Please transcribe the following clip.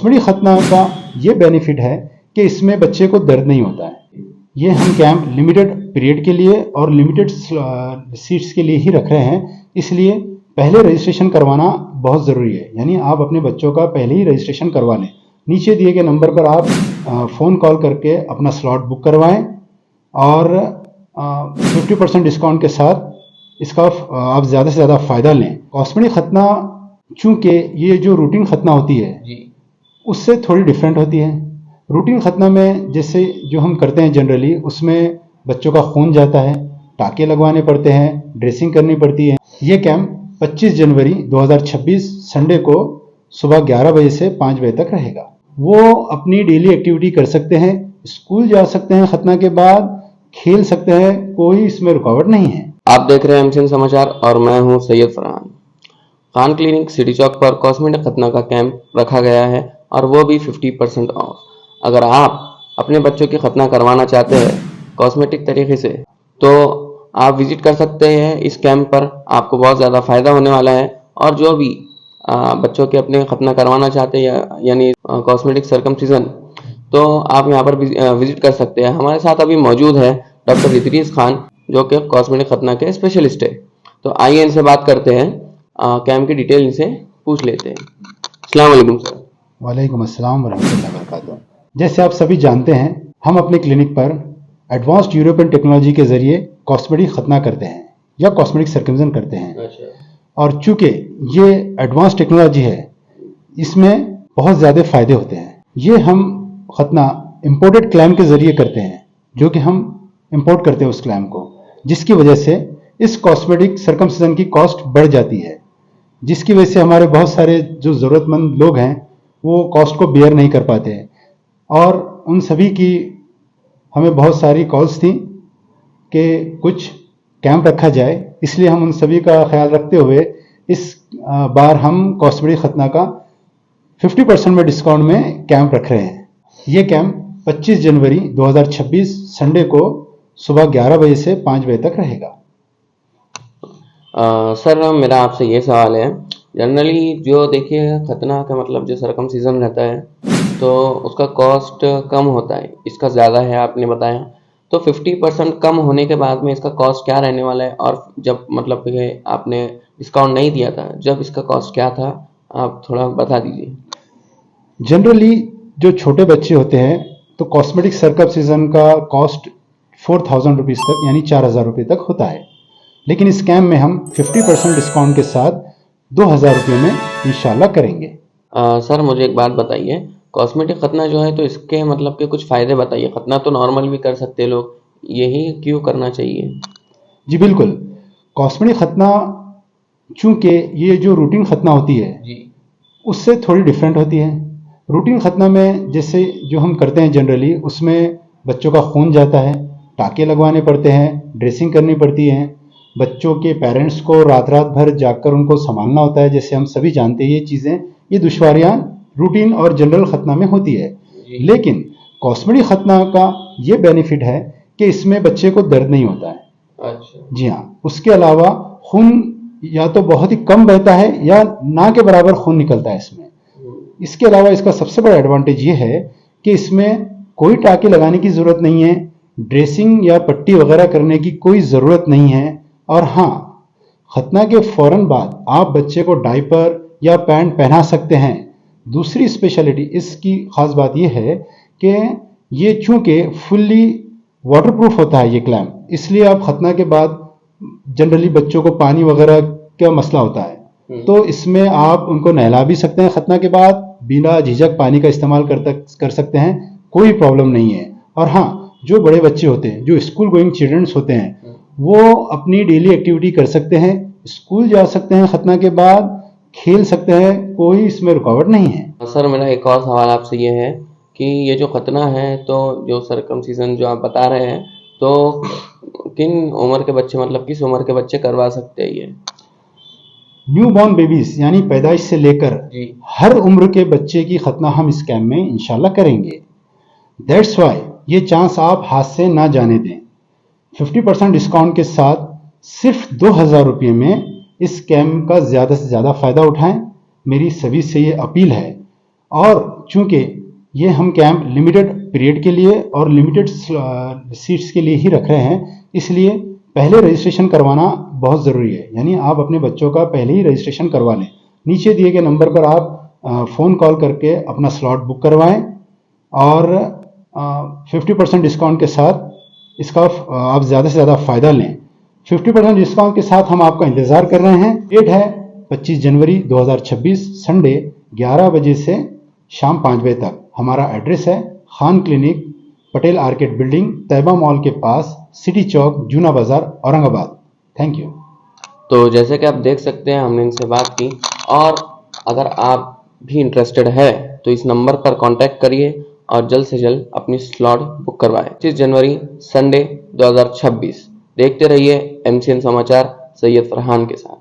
Cosmetic खतना का ये बेनिफिट है कि इसमें बच्चे को दर्द नहीं होता है। ये हम कैंप लिमिटेड पीरियड के लिए और लिमिटेड सीट्स के लिए ही रख रहे हैं, इसलिए पहले रजिस्ट्रेशन करवाना बहुत ज़रूरी है। यानी आप अपने बच्चों का पहले ही रजिस्ट्रेशन करवा लें। नीचे दिए गए नंबर पर आप फ़ोन कॉल करके अपना स्लॉट बुक करवाएं और 50% डिस्काउंट के साथ इसका आप ज़्यादा से ज़्यादा फ़ायदा लें। कॉस्मेटिक खतना चूँकि ये जो रूटीन खतना होती है जी, उससे थोड़ी डिफरेंट होती है। रूटीन खतना में जैसे जो हम करते हैं जनरली, उसमें बच्चों का खून जाता है, टाँके लगवाने पड़ते हैं, ड्रेसिंग करनी पड़ती है। ये कैंप 25 जनवरी 2026 संडे को सुबह 11 बजे से 5 बजे तक रहेगा। वो अपनी डेली एक्टिविटी कर सकते हैं, स्कूल जा सकते हैं, खतना के बाद खेल सकते हैं, कोई इसमें रुकावट नहीं है। आप देख रहे हैं एमसीएन समाचार और मैं हूं सैयद फरहान। खान क्लिनिक सिटी चौक पर कॉस्मेटिक खतना का कैंप रखा गया है और वो भी 50% ऑफ। अगर आप अपने बच्चों की खतना करवाना चाहते हैं कॉस्मेटिक तरीके से तो आप विजिट कर सकते हैं इस कैंप पर। आपको बहुत ज़्यादा फ़ायदा होने वाला है और जो भी बच्चों के अपने खतना करवाना चाहते हैं यानी कॉस्मेटिक सर्कमसिजन, तो आप यहाँ पर विजिट कर सकते हैं। हमारे साथ अभी मौजूद है डॉक्टर इदरीस खान जो कि कॉस्मेटिक खतना के स्पेशलिस्ट है। तो आइए इनसे बात करते हैं, कैंप की डिटेल इनसे पूछ लेते हैं। अस्सलाम वालेकुम सर। वालेकुम अस्सलाम वरहमतुल्लाहि वबरकातुहू। जैसे आप सभी जानते हैं, हम अपने क्लिनिक पर एडवांस्ड यूरोपियन टेक्नोलॉजी के ज़रिए कॉस्मेटिक खतना करते हैं या कॉस्मेटिक सर्कमसिजन करते हैं। अच्छा। और चूँकि ये एडवांस टेक्नोलॉजी है, इसमें बहुत ज़्यादा फ़ायदे होते हैं। ये हम खतना इम्पोर्टेड क्लैम के ज़रिए करते हैं, जो कि हम इम्पोर्ट करते हैं उस क्लैम को, जिसकी वजह से इस कॉस्मेटिक सर्कमसिजन की कॉस्ट बढ़ जाती है, जिसकी वजह से हमारे बहुत सारे जो ज़रूरतमंद लोग हैं वो कॉस्ट को बेयर नहीं कर पाते। और उन सभी की हमें बहुत सारी कॉल्स थी कि कुछ कैंप रखा जाए, इसलिए हम उन सभी का ख्याल रखते हुए इस बार हम कॉस्मेटिक खतना का 50% में डिस्काउंट में कैंप रख रहे हैं। ये कैंप 25 जनवरी 2026 संडे को सुबह 11 बजे से 5 बजे तक रहेगा। सर मेरा आपसे ये सवाल है, जनरली जो देखिए खतना का मतलब जो सर्कमसिजन रहता है तो उसका कॉस्ट कम होता है, इसका ज़्यादा है आपने बताया। तो 50% कम होने के बाद में इसका कॉस्ट क्या रहने वाला है, और जब मतलब कि आपने डिस्काउंट नहीं दिया था जब इसका कॉस्ट क्या था, आप थोड़ा बता दीजिए। जनरली जो छोटे बच्चे होते हैं तो कॉस्मेटिक सर्कमसिजन का कॉस्ट 4000 रुपीज़ तक यानी 4000 रुपये तक होता है, लेकिन इस कैंप में हम 50% डिस्काउंट के साथ 2000 रुपये में इंशाल्लाह करेंगे। सर मुझे एक बात बताइए, कॉस्मेटिक खतना जो है तो इसके मतलब के कुछ फ़ायदे बताइए। खतना तो नॉर्मल भी कर सकते हैं लोग, यही क्यों करना चाहिए? जी बिल्कुल, कॉस्मेटिक खतना चूँकि ये जो रूटीन खतना होती है जी, उससे थोड़ी डिफरेंट होती है। रूटीन खतना में जैसे जो हम करते हैं जनरली, उसमें बच्चों का खून जाता है, टाँके लगवाने पड़ते हैं, ड्रेसिंग करनी पड़ती है, बच्चों के पेरेंट्स को रात रात भर जाकर उनको संभालना होता है। जैसे हम सभी जानते हैं ये चीज़ें, ये दुश्वारियाँ रूटीन और जनरल खतना में होती है। लेकिन कॉस्मेटिक खतना का ये बेनिफिट है कि इसमें बच्चे को दर्द नहीं होता है। अच्छा। जी हाँ, उसके अलावा खून या तो बहुत ही कम बहता है या ना के बराबर खून निकलता है इसमें। इसके अलावा इसका सबसे बड़ा एडवांटेज ये है कि इसमें कोई टाँके लगाने की ज़रूरत नहीं है, ड्रेसिंग या पट्टी वगैरह करने की कोई ज़रूरत नहीं है। और हाँ, खतना के फ़ौरन बाद आप बच्चे को डायपर या पैंट पहना सकते हैं। दूसरी स्पेशलिटी इसकी ख़ास बात यह है कि ये चूँकि फुल्ली वाटरप्रूफ होता है ये क्लैम्प, इसलिए आप खतना के बाद जनरली बच्चों को पानी वगैरह का मसला होता है, तो इसमें आप उनको नहला भी सकते हैं। खतना के बाद बिना झिझक पानी का इस्तेमाल कर सकते हैं, कोई प्रॉब्लम नहीं है। और हाँ, जो बड़े बच्चे होते हैं, जो स्कूल गोइंग चिल्ड्रंस होते हैं, वो अपनी डेली एक्टिविटी कर सकते हैं, स्कूल जा सकते हैं, खतना के बाद खेल सकते हैं, कोई इसमें रुकावट नहीं है। सर मेरा एक और सवाल आपसे ये है कि ये जो खतना है तो जो सर्कमसिजन जो आप बता रहे हैं, तो किन उम्र के बच्चे मतलब किस उम्र के बच्चे करवा सकते हैं ये? न्यू बॉर्न बेबीज यानी पैदाइश से लेकर हर उम्र के बच्चे की खतना हम इस कैंप में इंशाल्लाह करेंगे। दैट्स वाई ये चांस आप हाथ से ना जाने दें। 50% डिस्काउंट के साथ सिर्फ 2000 रुपये में इस कैंप का ज़्यादा से ज़्यादा फ़ायदा उठाएं, मेरी सभी से ये अपील है। और चूंकि ये हम कैंप लिमिटेड पीरियड के लिए और लिमिटेड सीट्स के लिए ही रख रहे हैं, इसलिए पहले रजिस्ट्रेशन करवाना बहुत ज़रूरी है। यानी आप अपने बच्चों का पहले ही रजिस्ट्रेशन करवा लें। नीचे दिए गए नंबर पर आप फ़ोन कॉल करके अपना स्लॉट बुक करवाएं और 50% डिस्काउंट के साथ इसका आप ज़्यादा से ज़्यादा फ़ायदा लें। 50% डिस्काउंट के साथ हम आपका इंतज़ार कर रहे हैं। डेट है 25 जनवरी 2026 संडे 11 बजे से शाम 5 बजे तक। हमारा एड्रेस है Khan clinic, Patel arcade building, Taiba mall के पास, सिटी चौक, जूना बाजार, औरंगाबाद। Thank you. तो जैसे कि आप देख सकते हैं हमने इनसे बात की, और अगर आप भी इंटरेस्टेड है तो इस नंबर पर कांटेक्ट करिए और जल्द से जल्द अपनी स्लॉट बुक करवाएं। 25 जनवरी संडे 2026। देखते रहिए MCN समाचार सैयद फरहान के साथ।